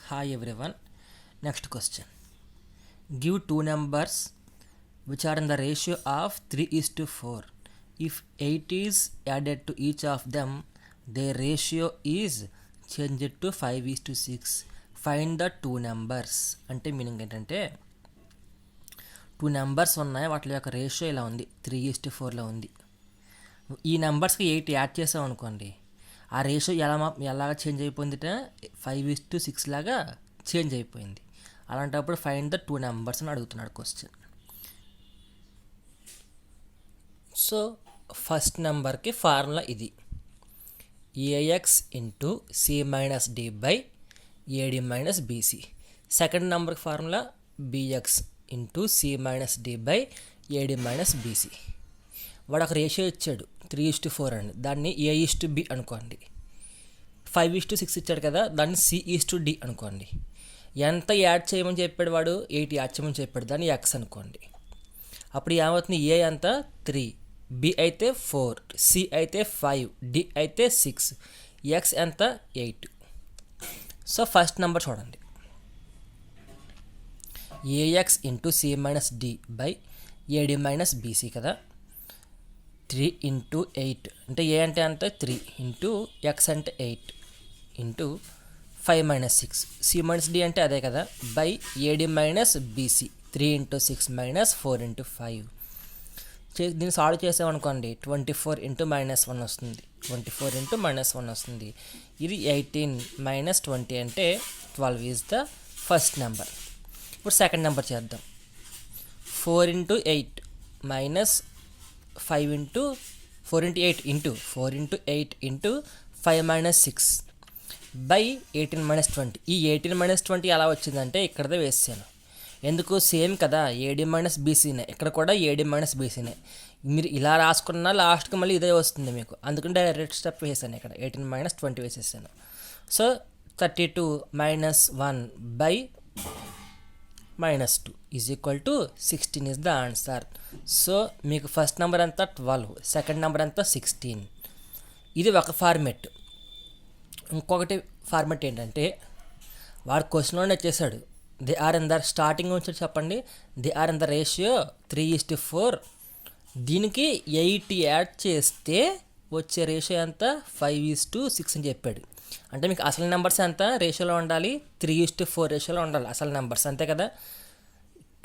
Hi everyone. Next question. Give two numbers which are in the ratio of 3:4. If 8 is added to each of them, their ratio is changed to 5:6. Find the two numbers. అంటే meaning ఏంటంటే two numbers ఉన్నాయి, వాటి యొక్క ratio ఇలా ఉంది, 3:4లో ఉంది. ఈ నెంబర్స్కి 8 యాడ్ చేసాం అనుకోండి, ఆ రేషియో ఎలాగ చేంజ్ అయిపోయిందిట, 5:6 లాగా చేంజ్ అయిపోయింది. అలాంటప్పుడు ఫైండ్ ద టూ నెంబర్స్ అని అడుగుతున్నాడు క్వశ్చన్. సో ఫస్ట్ నెంబర్కి ఫార్ములా ఇది, AX into C minus D by AD minus BC. Second నెంబర్కి formula BX into C minus D by AD minus BC. వాడు ఒక రేషియో ఇచ్చాడు 3:4 అండి, దాన్ని A:B అనుకోండి. 5:6 ఇచ్చాడు కదా, దాన్ని C:D అనుకోండి. ఎంత యాడ్ చేయమని చెప్పాడు వాడు, 8 యాడ్ చేయమని చెప్పాడు, దాన్ని ఎక్స్ అనుకోండి. అప్పుడు ఏమవుతుంది, ఏ అంతా 3, బి అయితే 4, సి అయితే 5, డి అయితే 6, ఎక్స్ ఎంత 8. సో ఫస్ట్ నెంబర్ చూడండి, ax into C minus D by AD minus BC కదా. 3 ఇంటూ 8 అంటే ఏ అంటే అంత 3 ఇంటూ ఎక్స్ అంటే 8 into 5 minus 6, C minus D అంటే అదే కదా, by AD minus BC 3 into 6 minus 4 into 5. దీన్ని సాల్వ్ చేసామనుకోండి 24 ఇంటూ మైనస్ 1 వస్తుంది, 24 ఇంటూ మైనస్ 1 వస్తుంది. ఇది 18 మైనస్ 20 అంటే 12 ఈజ్ ద ఫస్ట్ నెంబర్. ఇప్పుడు సెకండ్ నెంబర్ చేద్దాం. 4 into 8 minus 5 into 4 into 8 into 4 into 8 into 5 minus 6 by 18 minus 20. ఈ 18 మైనస్ 20 ఎలా వచ్చిందంటే ఇక్కడదే వేసాను, ఎందుకు సేమ్ కదా, ఏడి మైనస్ బీసీనే, ఇక్కడ కూడా ఏడి మైనస్ బీసీనే. మీరు ఇలా రాసుకున్నా లాస్ట్కి మళ్ళీ ఇదే వస్తుంది మీకు, అందుకని డైరెక్ట్ స్టెప్ వేసాను, ఇక్కడ 18 మైనస్ 20 వేసేసాను. So 32 minus 1 by minus 2 is equal to 16 is the answer. So మీకు ఫస్ట్ నెంబర్ ఎంత 12, సెకండ్ నెంబర్ ఎంత 16. ఇది ఒక ఫార్మెట్. ఇంకొకటి ఫార్మెట్ ఏంటంటే వాడు క్వశ్చన్లోనే వచ్చేసాడు, they are in the starting నుంచి చెప్పండి, they are in the ratio 3:4. దీనికి 8 యాడ్ చేస్తే వచ్చే రేషియో ఎంత 5:6 అని చెప్పాడు. అంటే మీకు అసలు నెంబర్స్ ఎంత రేషియోలో ఉండాలి, 3:4 రేషియోలో ఉండాలి అసలు నెంబర్స్, అంతే కదా.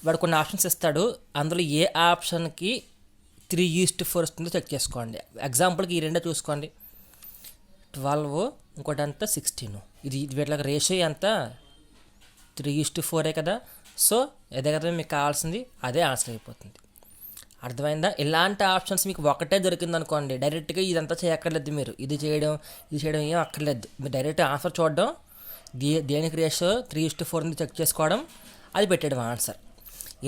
వాడు కొన్ని ఆప్షన్స్ ఇస్తాడు, అందులో ఏ ఆప్షన్కి 3:4 వస్తుందో చెక్ చేసుకోండి. ఎగ్జాంపుల్కి ఈ రెండో చూసుకోండి, 12 ఇంకోటి అంతా 16. ఇది వీటికి రేషియో ఎంత 3:4 కదా. సో అదే కదా మీకు కావాల్సింది, అదే ఆన్సర్ అయిపోతుంది. అర్థమైందా? ఇలాంటి ఆప్షన్స్ మీకు ఒకటే దొరికింది అనుకోండి, డైరెక్ట్గా ఇదంతా చేయక్కర్లేదు, మీరు ఇది చేయడం ఏం అక్కర్లేదు. మీరు డైరెక్ట్ ఆన్సర్ చూడడం, దేనికి రేషియో 3:4 చెక్ చేసుకోవడం, అది పెట్టడం ఆన్సర్.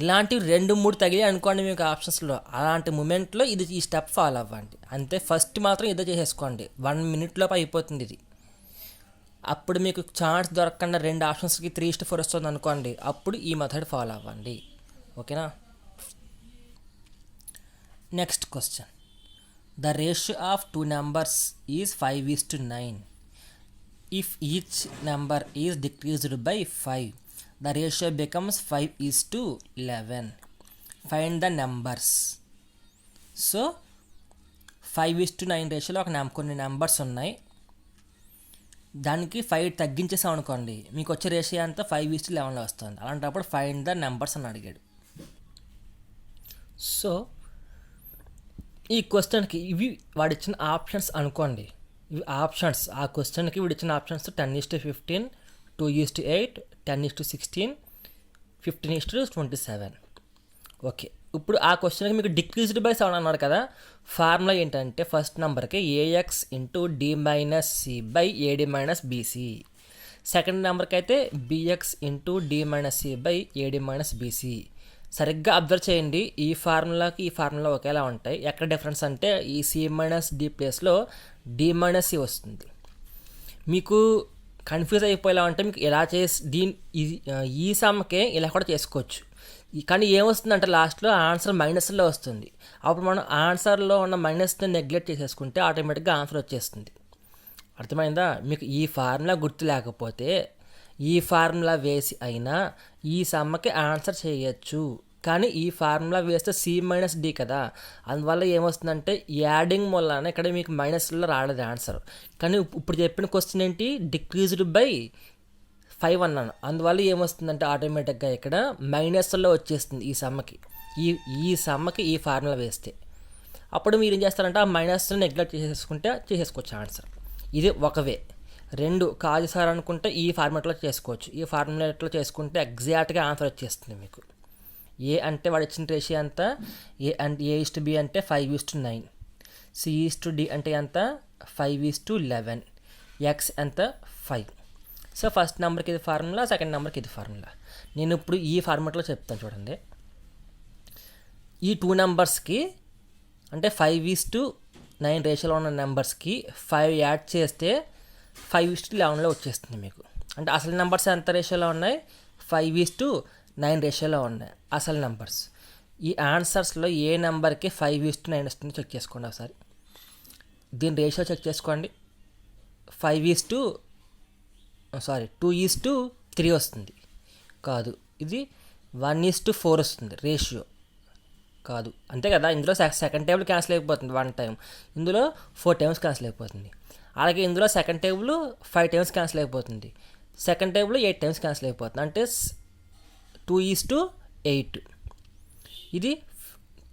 ఇలాంటివి 2-3 తగిలి అనుకోండి మీకు ఆప్షన్స్లో, అలాంటి మూమెంట్లో ఈ స్టెప్ ఫాలో అవ్వండి అంతే. ఫస్ట్ మాత్రం ఇదే చేసేసుకోండి, 1 minute లోపు అయిపోతుంది ఇది. అప్పుడు మీకు ఛాన్స్ దొరకకుండా 2 ఆప్షన్స్కి 3:4 వస్తుంది అనుకోండి, అప్పుడు ఈ మెథడ్ ఫాలో అవ్వండి. ఓకేనా? Next question, the ratio of two numbers is 5:9. If each number is decreased by 5, the ratio becomes 5:11. Find the numbers. So 5:9 రేషియోలో కొన్ని నెంబర్స్ ఉన్నాయి, దానికి 5 తగ్గించేసాం అనుకోండి, మీకు వచ్చే రేషియో అంతా 5:11లో వస్తుంది. అలాంటప్పుడు ఫైండ్ ద నెంబర్స్ అని అడిగాడు. సో ఈ క్వశ్చన్కి ఇవి వాడిచ్చిన ఆప్షన్స్ అనుకోండి, ఇవి ఆప్షన్స్. ఆ క్వశ్చన్కి వీడిచ్చిన ఆప్షన్స్ 10:15, 2:8, 10:16, 15:27. ఓకే, ఇప్పుడు ఆ క్వశ్చన్కి మీకు డిక్రీజ్డ్ బై 7 అన్నాడు కదా. ఫార్ములా ఏంటంటే ఫస్ట్ నెంబర్కి ax into D minus C by AD minus BC. Second నెంబర్కి అయితే bx into D minus C by AD minus BC. సరిగ్గా అబ్జర్వ్ చేయండి, ఈ ఫార్ములాకి ఈ ఫార్ములా ఒకేలా ఉంటాయి. ఎక్కడ డిఫరెన్స్ అంటే ఈ సి మైనస్ డి ప్లేస్లో డి మైనస్ సి వస్తుంది. మీకు కన్ఫ్యూజ్ అయిపోయేలా ఉంటే మీకు ఎలా చేసి ఈ సమ్కే ఇలా కూడా చేసుకోవచ్చు. కానీ ఏమొస్తుందంటే లాస్ట్లో ఆన్సర్ మైనస్లో వస్తుంది. అప్పుడు మనం ఆన్సర్లో ఉన్న మైనస్ని నెగ్లెక్ట్ చేసేసుకుంటే ఆటోమేటిక్గా ఆన్సర్ వచ్చేస్తుంది. అర్థమైందా? మీకు ఈ ఫార్ములా గుర్తు లేకపోతే ఈ ఫార్ములా వేసి అయినా ఈ సమ్మకి ఆన్సర్ చేయొచ్చు. కానీ ఈ ఫార్ములా వేస్తే C-D కదా, అందువల్ల ఏమొస్తుందంటే యాడింగ్ వల్ల ఇక్కడ మీకు మైనస్లో రాలేదు ఆన్సర్. కానీ ఇప్పుడు చెప్పిన క్వశ్చన్ ఏంటి, డిక్రీజ్డ్ బై 5 అన్నాను, అందువల్ల ఏమొస్తుందంటే ఆటోమేటిక్గా ఇక్కడ మైనస్లో వచ్చేస్తుంది ఈ సమ్మకి. ఈ సమ్మకి ఈ ఫార్ములా వేస్తే అప్పుడు మీరు ఏం చేస్తారంటే ఆ మైనస్ని నెగ్లెక్ట్ చేసేసుకోవచ్చు ఆన్సర్. ఇది ఒక వే. 2 కాదు సార్ అనుకుంటే ఈ ఫార్మాట్లో చేసుకోవచ్చు. ఈ ఫార్ములేట్లో చేసుకుంటే ఎగ్జాక్ట్గా ఆన్సర్ వచ్చేస్తుంది మీకు. ఏ అంటే వాడు ఇచ్చిన రేషియో ఎంత, A/B అంటే 5:9, C/D అంటే ఎంత 5:11, X ఎంత 5. సో ఫస్ట్ నెంబర్కి ఇది ఫార్ములా, సెకండ్ నెంబర్కి ఇది ఫార్ములా. నేను ఇప్పుడు ఈ ఫార్మాట్లో చెప్తాను చూడండి. ఈ 2 నెంబర్స్కి అంటే 5:9 రేషియోలో ఉన్న నెంబర్స్కి 5 యాడ్ చేస్తే 5:11లో వచ్చేస్తుంది మీకు. అంటే అసలు నెంబర్స్ ఎంత రేషియోలో ఉన్నాయి, 5:9 రేషియోలో ఉన్నాయి అసలు నెంబర్స్. ఈ ఆన్సర్స్లో ఏ నెంబర్కి 5:9 వస్తుందో చెక్ చేసుకోండి ఒకసారి. దీని రేషియో చెక్ చేసుకోండి. 2:3 వస్తుంది కాదు, ఇది 1:4 వస్తుంది రేషియో కాదు, అంతే కదా. ఇందులో సెకండ్ టేబుల్ క్యాన్సిల్ అయిపోతుంది 1 టైం, ఇందులో 4 టైమ్స్ క్యాన్సిల్ అయిపోతుంది. అలాగే ఇందులో సెకండ్ టేబుల్ 5 టైమ్స్ క్యాన్సిల్ అయిపోతుంది, సెకండ్ టేబుల్ 8 టైమ్స్ క్యాన్సిల్ అయిపోతుంది, అంటే 2:8. ఇది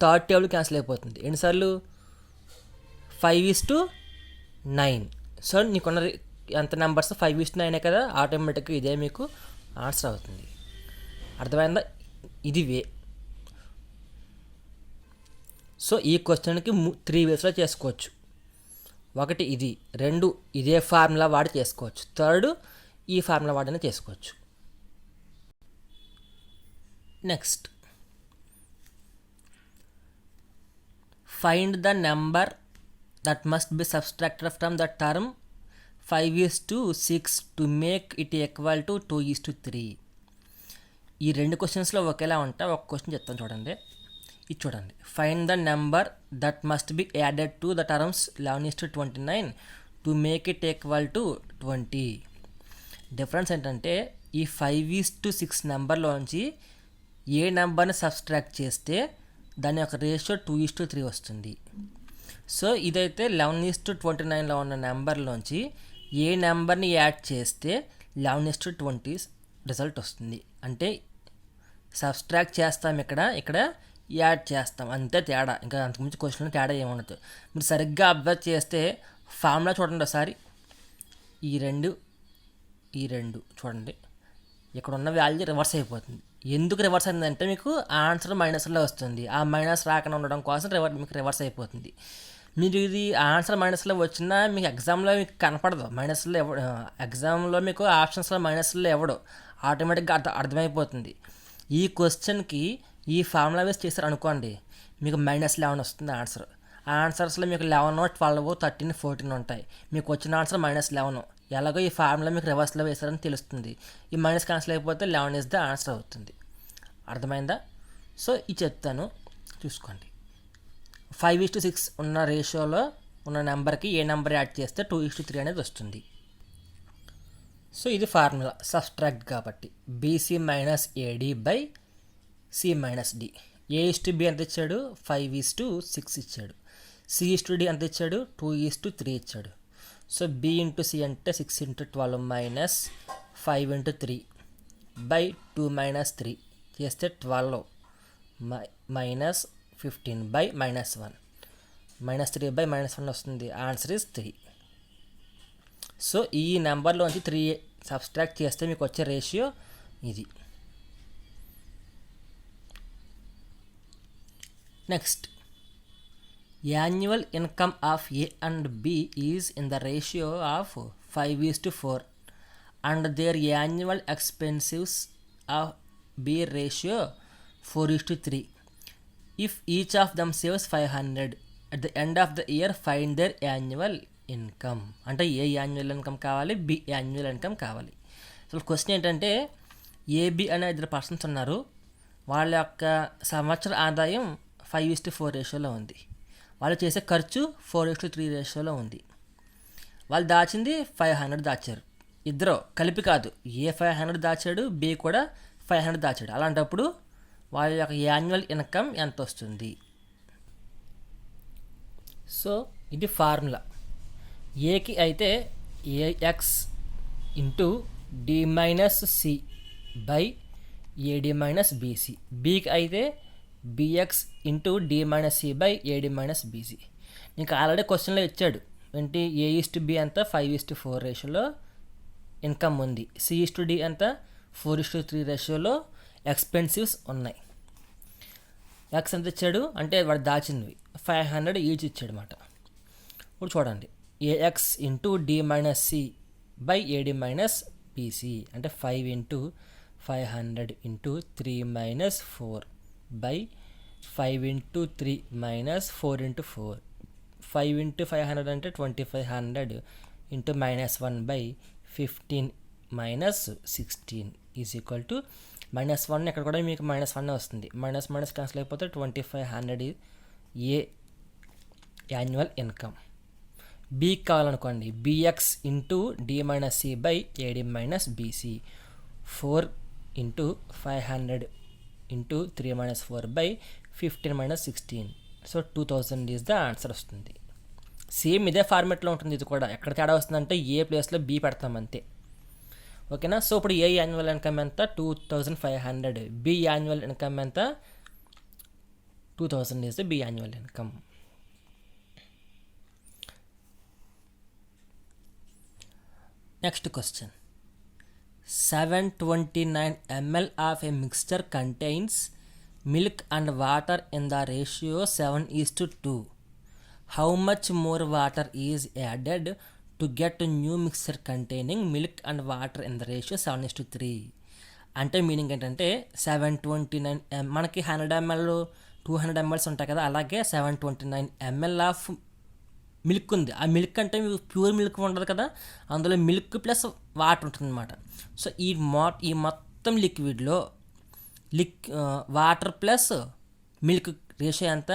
థర్డ్ టేబుల్ క్యాన్సిల్ అయిపోతుంది ఎన్నిసార్లు, 5:9. సో నీకున్న ఎంత నెంబర్స్ 5:9 కదా, ఆటోమేటిక్గా ఇదే మీకు ఆన్సర్ అవుతుంది. అర్థమైందా? ఇది వే. సో ఈ క్వశ్చన్కి 3 వేస్లో చేసుకోవచ్చు. 1 ఇది, 2 ఇదే ఫార్ములా వాడి చేసుకోవచ్చు, 3 ఈ ఫార్ములా వాడినే చేసుకోవచ్చు. Next, find the number that must be subtracted from the term 5:6 to make it equal to 2:3. ఈ 2 క్వశ్చన్స్లో ఒకేలా ఉంటాయి. ఒక క్వశ్చన్ చెప్తాను చూడండి. ఇది చూడండి, find the number that must be added to the terms 11:29 to make it equal to 20. Difference ఏంటంటే ఈ 5:6 నెంబర్లోంచి ఏ నెంబర్ని సబ్స్ట్రాక్ట్ చేస్తే దాని యొక్క రేషియో 2:3 వస్తుంది. సో ఇదైతే 11:29లో ఉన్న నెంబర్లోంచి ఏ నెంబర్ని యాడ్ చేస్తే 11:20 రిజల్ట్ వస్తుంది. అంటే సబ్స్ట్రాక్ట్ చేస్తాం, ఇక్కడ యాడ్ చేస్తాం, అంతే తేడా. ఇంకా అంతకుమించి క్వశ్చన్లో తేడా ఏముండదు. మీరు సరిగ్గా అబ్జర్వ్ చేస్తే ఫార్ములా చూడండి ఒకసారి. ఈ రెండు చూడండి, ఇక్కడ ఉన్న వాల్యూ రివర్స్ అయిపోతుంది. ఎందుకు రివర్స్ అయిందంటే మీకు ఆన్సర్ మైనస్లో వస్తుంది, ఆ మైనస్ రాకుండా ఉండడం కోసం మీకు రివర్స్ అయిపోతుంది. మీరు ఇది ఆన్సర్ మైనస్లో వచ్చినా మీకు ఎగ్జామ్లో మీకు కనపడదు, మైనస్లో ఎగ్జామ్లో మీకు ఆప్షన్స్లో మైనస్లో ఆటోమేటిక్గా అర్థమైపోతుంది. ఈ క్వశ్చన్కి ఈ ఫార్ములా వేసి చేశారు అనుకోండి, మీకు -11 వస్తుంది ఆన్సర్. ఆ ఆన్సర్స్లో మీకు 11, 12, 13, 14 ఉంటాయి. మీకు వచ్చిన ఆన్సర్ -11. ఎలాగో ఈ ఫార్ములా మీకు రివర్స్లో వేశారని తెలుస్తుంది. ఈ మైనస్ క్యాన్సిల్ అయిపోతే 11 ఇస్ ద ఆన్సర్ అవుతుంది. అర్థమైందా? సో ఇది చెప్తాను చూసుకోండి. 5:6 ఉన్న రేషియోలో ఉన్న నెంబర్కి ఏ నెంబర్ యాడ్ చేస్తే 2:3 అనేది వస్తుంది. సో ఇది ఫార్ములా సబ్స్ట్రాక్ట్ కాబట్టి. BC - AD by C - D. A/B ఎంత ఇచ్చాడు, 5:6 ఇచ్చాడు. C/D ఎంత ఇచ్చాడు, 2:3 ఇచ్చాడు. సో B × C అంటే 6 × 12 - 5 × 3 బై 2 - 3 చేస్తే 12 - 15 బై -1. -3 బై -1 వస్తుంది. Answer is 3. సో ఈ నెంబర్లోంచి 3 సబ్స్ట్రాక్ట్ చేస్తే మీకు వచ్చే రేషియో ఇది. Next, annual income of A and B is in the ratio of 5:4 and their annual expensives of B ratio 4:3. If each of them saves 500 at the end of the year, find their annual income. అంటే ఏ annual income కావాలి, B annual income కావాలి. అసలు question ఏంటంటే AB అనే 2 persons ఉన్నారు, వాళ్ళ యొక్క సంవత్సర ఆదాయం 5:4 రేషియోలో ఉంది. వాళ్ళు చేసే ఖర్చు 4:3 రేషియోలో ఉంది. వాళ్ళు దాచింది 500 దాచారు. ఇద్దరు కలిపి కాదు, ఏ 500 దాచాడు, బి కూడా 500 దాచాడు. అలాంటప్పుడు వాళ్ళ యొక్క యాన్యువల్ ఇన్కమ్ ఎంత వస్తుంది? సో ఇది ఫార్ములా. ఏకి అయితే AX into D minus C by AD minus BC, బీకి అయితే bx into D minus C by AD minus BC. నీకు ఆల్రెడీ క్వశ్చన్లో ఇచ్చాడు ఏంటి, A:B అంతా 5:4 రేషియోలో ఇన్కమ్ ఉంది, C:D అంతా 4:3 రేషియోలో ఎక్స్పెన్సివ్స్ ఉన్నాయి. ఎక్స్ ఎంత ఇచ్చాడు అంటే వాడు దాచినవి 500 ఈచ్ ఇచ్చాడు అనమాట. ఇప్పుడు చూడండి, ax into D minus C by AD minus BC అంటే 5 into 500 into 3 minus 4 by 5 into 3 minus 4 into 4. 5 into 500 అంటే 2500 into -1 by 15 minus 16 is equal to -1. ఇక్కడ కూడా మీకు -1 వస్తుంది, మైనస్ మైనస్ క్యాన్సిల్ అయిపోతే 2500 ఏ యాన్యువల్ ఇన్కమ్. బీకి కావాలనుకోండి, BX into D minus C by AD minus BC 4 into 500 into 3 minus 4 by 15 minus 16. So 2000 is the answer వస్తుంది. Same ఇదే ఫార్మెట్లో ఉంటుంది ఇది కూడా. ఎక్కడ తేడా వస్తుందంటే ఏ ప్లేస్లో బి పెడతాం అంతే. ఓకేనా? సో ఇప్పుడు ఏ యాన్యువల్ ఇన్కమ్ ఎంత? 2500. బి యాన్యువల్ ఇన్కమ్ ఎంత? 2000 is the B annual income. Next question. 729 ml of a mixture contains milk and water in the ratio 7:2. How much more water is added to get a new mixture containing milk and water in the ratio 7:3? అంటే meaning ఏంటంటే 729 మనకి 100 ml 200 ml ఉంటాయి కదా, అలాగే 729 ml of milk ఉంది. ఆ milk అంటే pure milk ఉండదు కదా, అందులో మిల్క్ ప్లస్ వాటర్ ఉంటుంది అనమాట. సో ఈ మొత్తం లిక్విడ్లో వాటర్ ప్లస్ మిల్క్ రేషియో ఎంత?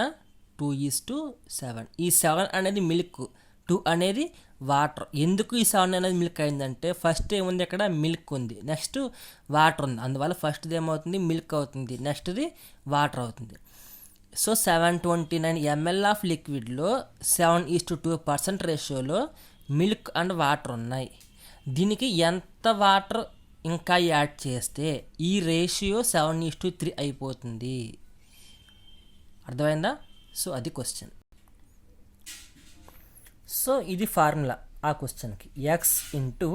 2:7. ఈ 7 అనేది మిల్క్, 2 అనేది వాటర్. ఎందుకు ఈ 7 అనేది మిల్క్ అయిందంటే ఫస్ట్ ఏముంది, ఇక్కడ మిల్క్ ఉంది, నెక్స్ట్ వాటర్ ఉంది, అందువల్ల ఫస్ట్ది ఏమవుతుంది, మిల్క్ అవుతుంది, నెక్స్ట్ది వాటర్ అవుతుంది. సో 729 ml ఆఫ్ లిక్విడ్లో 7:2% రేషియోలో మిల్క్ అండ్ వాటర్ ఉన్నాయి. దీనికి ఎంత వాటర్ ఇంకా యాడ్ చేస్తే ఈ రేషియో 7:3 అయిపోతుంది? అర్థమైందా? సో అది క్వశ్చన్. సో ఇది ఫార్ములా ఆ క్వశ్చన్కి. X into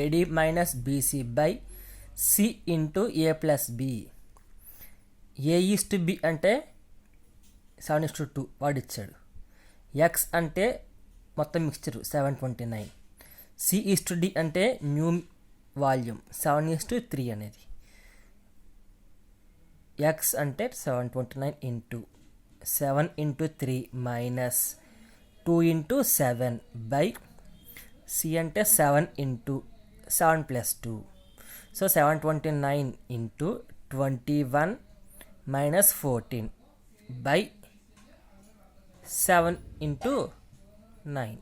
AD minus BC by C into A plus B. A:B అంటే 7:2 వాడు ఇచ్చాడు. ఎక్స్ అంటే మొత్తం మిక్స్చరు 729. C:D అంటే న్యూ వాల్యూమ్ 7:3 అనేది. ఎక్స్ అంటే 729 into 7 into 3 minus 2 into 7 by C అంటే 7 into 7 plus 2. So 729 into 21 minus 14 by 7 into 9.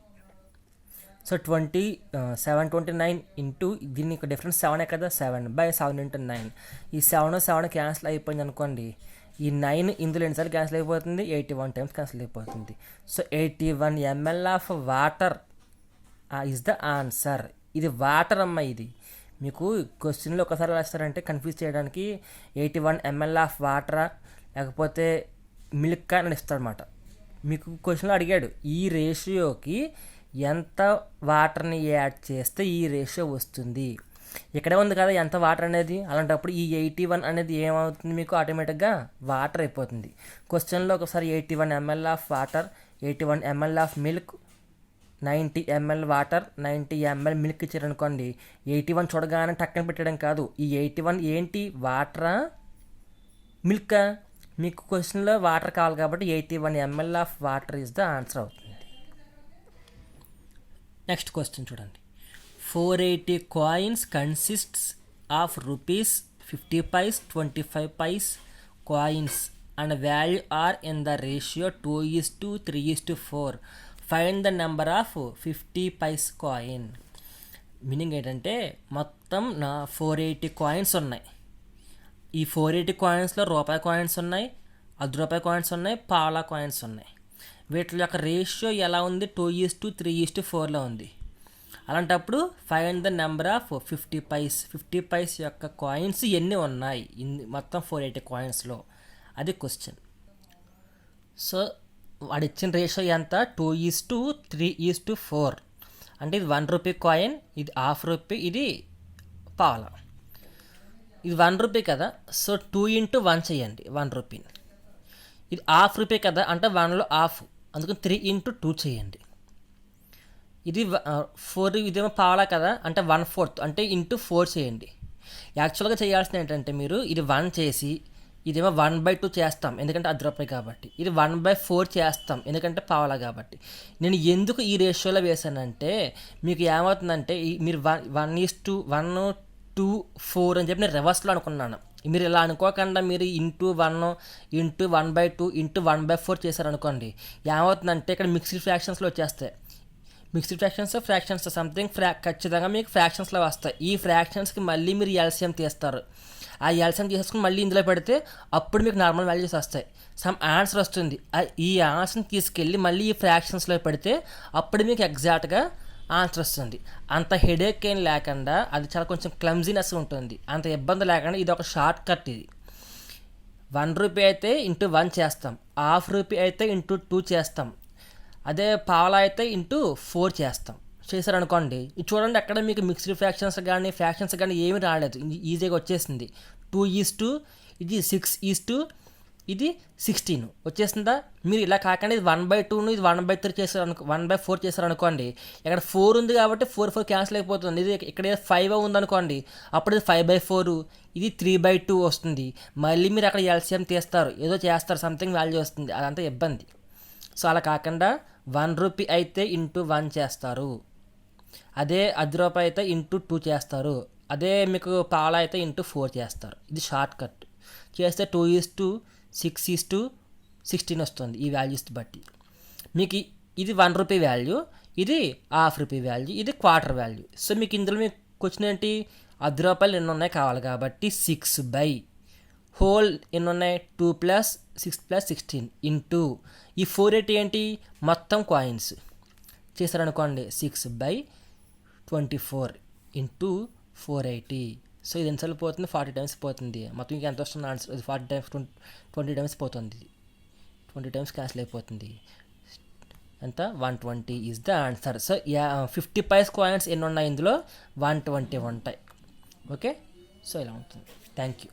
So 729 into దీనికి డిఫరెన్స్ 7 కదా, 7 బై 7 ఇంటూ 9. ఈ 7 క్యాన్సిల్ అయిపోయింది అనుకోండి, ఈ 9 ఇందులో ఎన్నిసార్లు క్యాన్సిల్ అయిపోతుంది, 81 టైమ్స్ క్యాన్సిల్ అయిపోతుంది. So 81 ml of water is the answer. ఇది వాటర్ అమ్మ. ఇది మీకు క్వశ్చన్లో ఒకసారి రాస్తారంటే కన్ఫ్యూజ్ చేయడానికి 81 ml ఆఫ్ వాటరా లేకపోతే మిల్క్ అని ఇస్తాడనమాట. మీకు క్వశ్చన్లో అడిగాడు ఈ రేషియోకి ఎంత వాటర్ని యాడ్ చేస్తే ఈ రేషియో వస్తుంది. ఇక్కడే ఉంది కదా ఎంత వాటర్ అనేది. అలాంటప్పుడు ఈ 81 అనేది ఏమవుతుంది, మీకు ఆటోమేటిక్గా వాటర్ అయిపోతుంది. క్వశ్చన్లో ఒకసారి 81 ml of water, 81 ml of milk, 90 ml water, 90 ml milk ఇచ్చారనుకోండి, 81 చూడగానే టక్కన పెట్టడం కాదు. ఈ 81 ఏంటి, వాటరా మిల్కా? మీకు క్వశ్చన్లో వాటర్ కావాలి కాబట్టి 81 ml of water is the answer అవుతుంది. నెక్స్ట్ క్వశ్చన్ చూడండి. 480 coins consists of rupees 50 paise 25 paise coins and value are in the ratio 2:3:4. Find the number of 50 paise coin. Meaning ఏంటంటే మొత్తం నా 480 కాయిన్స్ ఉన్నాయి. ఈ 480 కాయిన్స్లో రూపాయి కాయిన్స్ ఉన్నాయి, ₹10 కాయిన్స్ ఉన్నాయి, పావలా కాయిన్స్ ఉన్నాయి. వీటి యొక్క రేషియో ఎలా ఉంది? 2:3:4లో ఉంది. అలాంటప్పుడు find the number of 50 paise. 50 paise యొక్క కాయిన్స్ ఎన్ని ఉన్నాయి మొత్తం 480 కాయిన్స్లో? అది క్వశ్చన్. సో వాడు ఇచ్చిన రేషియో ఎంత? 2:3:4. అంటే ఇది ₹1 కాయిన్, ఇది ₹1/2, ఇది పావలా. ఇది ₹1 కదా, సో 2 × 1 చేయండి ₹1. ఇది ₹1/2 కదా, అంటే 1లో హాఫ్, అందుకని 3 × 2 చేయండి. ఇది 4, ఇదేమో పావలా కదా, అంటే 1/4, అంటే ఇంటూ 4 చేయండి. యాక్చువల్గా చేయాల్సింది ఏంటంటే మీరు ఇది 1 చేసి, ఇదేమో 1/2 చేస్తాం ఎందుకంటే ₹10 కాబట్టి, ఇది 1/4 చేస్తాం ఎందుకంటే పావలా కాబట్టి. నేను ఎందుకు ఈ రేషియోలో వేసానంటే మీకు ఏమవుతుందంటే మీరు 1:1:2:4 అని చెప్పి నేను రివర్స్లో అనుకున్నాను. మీరు ఇలా అనుకోకుండా మీరు ×1 × 1/2 × 1/4 చేశారనుకోండి, ఏమవుతుందంటే ఇక్కడ మిక్స్డ్ ఫ్రాక్షన్స్లో వచ్చేస్తాయి. మిక్స్డ్ ఫ్రాక్షన్స్ సంథింగ్ ఖచ్చితంగా మీకు ఫ్రాక్షన్స్లో వస్తాయి. ఈ ఫ్రాక్షన్స్కి మళ్ళీ మీరు ఎల్సిఎం తీస్తారు. ఆ ఎల్సిఎం తీసేసుకుని మళ్ళీ ఇందులో పెడితే అప్పుడు మీకు నార్మల్ వాల్యూస్ వస్తాయి. సమ్ ఆన్సర్ వస్తుంది. ఈ ఆన్సర్ని తీసుకెళ్ళి మళ్ళీ ఈ ఫ్రాక్షన్స్లో పెడితే అప్పుడు మీకు ఎగ్జాక్ట్గా ఆన్సర్ వస్తుంది. అంత హెడేక్ ఏం లేకుండా, అది చాలా కొంచెం క్లమ్జీనెస్ ఉంటుంది, అంత ఇబ్బంది లేకుండా ఇది ఒక షార్ట్ కట్. ఇది ₹1 అయితే ×1 చేస్తాం, ₹1/2 అయితే ×2 చేస్తాం, అదే పావలా అయితే ×4 చేస్తాం. చేశారనుకోండి, ఇది చూడండి అక్కడ మీకు మిక్స్డ్ ఫ్రాక్షన్స్ కానీ ఏమీ రాలేదు, ఈజీగా వచ్చేసింది. 2:, ఇది 6:, ఇది 16 వచ్చేసిందా? మీరు ఇలా కాకుండా ఇది 1/2ను ఇది 1/3 చేశారు, 1/4 చేశారనుకోండి, ఇక్కడ 4 ఉంది కాబట్టి 4 క్యాన్సిల్ అయిపోతుంది. ఇది ఇక్కడ 5 ఉందనుకోండి, అప్పుడు ఇది 5/4, ఇది 3/2 వస్తుంది. మళ్ళీ మీరు అక్కడ ఎల్సిఎం తీస్తారు, ఏదో చేస్తారు, సంథింగ్ వాల్యూ వస్తుంది, అదంతా ఇబ్బంది. సో అలా కాకుండా ₹1 అయితే ×1 చేస్తారు, అదే ₹10 అయితే ×2 చేస్తారు, అదే మీకు పావలా అయితే ×4 చేస్తారు. ఇది షార్ట్ కట్. చేస్తే 2:6:16 వస్తుంది ఈ వాల్యూస్ బట్టి. మీకు ఇది ₹1 వాల్యూ, ఇది ₹1/2 వాల్యూ, ఇది క్వార్టర్ వాల్యూ. సో మీకు ఇందులో మీకు క్వశ్చన్ ఏంటి? ₹10 ఎన్ని ఉన్నాయి కావాలి కాబట్టి 6/, హోల్ ఎన్ని ఉన్నాయి? 2 + 6 + 16 ఇంటూ ఈ 480 ఏంటి? మొత్తం కాయిన్స్ చేశారనుకోండి, 6/24 ఇంటూ 480. సో ఇది ఎన్నిసార్లు పోతుంది? 40 టైమ్స్ పోతుంది. మొత్తం ఇంకా ఎంత వస్తుంది ఆన్సర్? ఇది 40 టైమ్స్ 20 టైమ్స్ పోతుంది, 20 టైమ్స్ క్యాన్సిల్ అయిపోతుంది. ఎంత? 120 is the answer. So 50 paise coins ఎన్ని ఉన్నాయి ఇందులో? 120 ఉంటాయి. ఓకే, సో ఇలా ఉంటుంది. Thank you.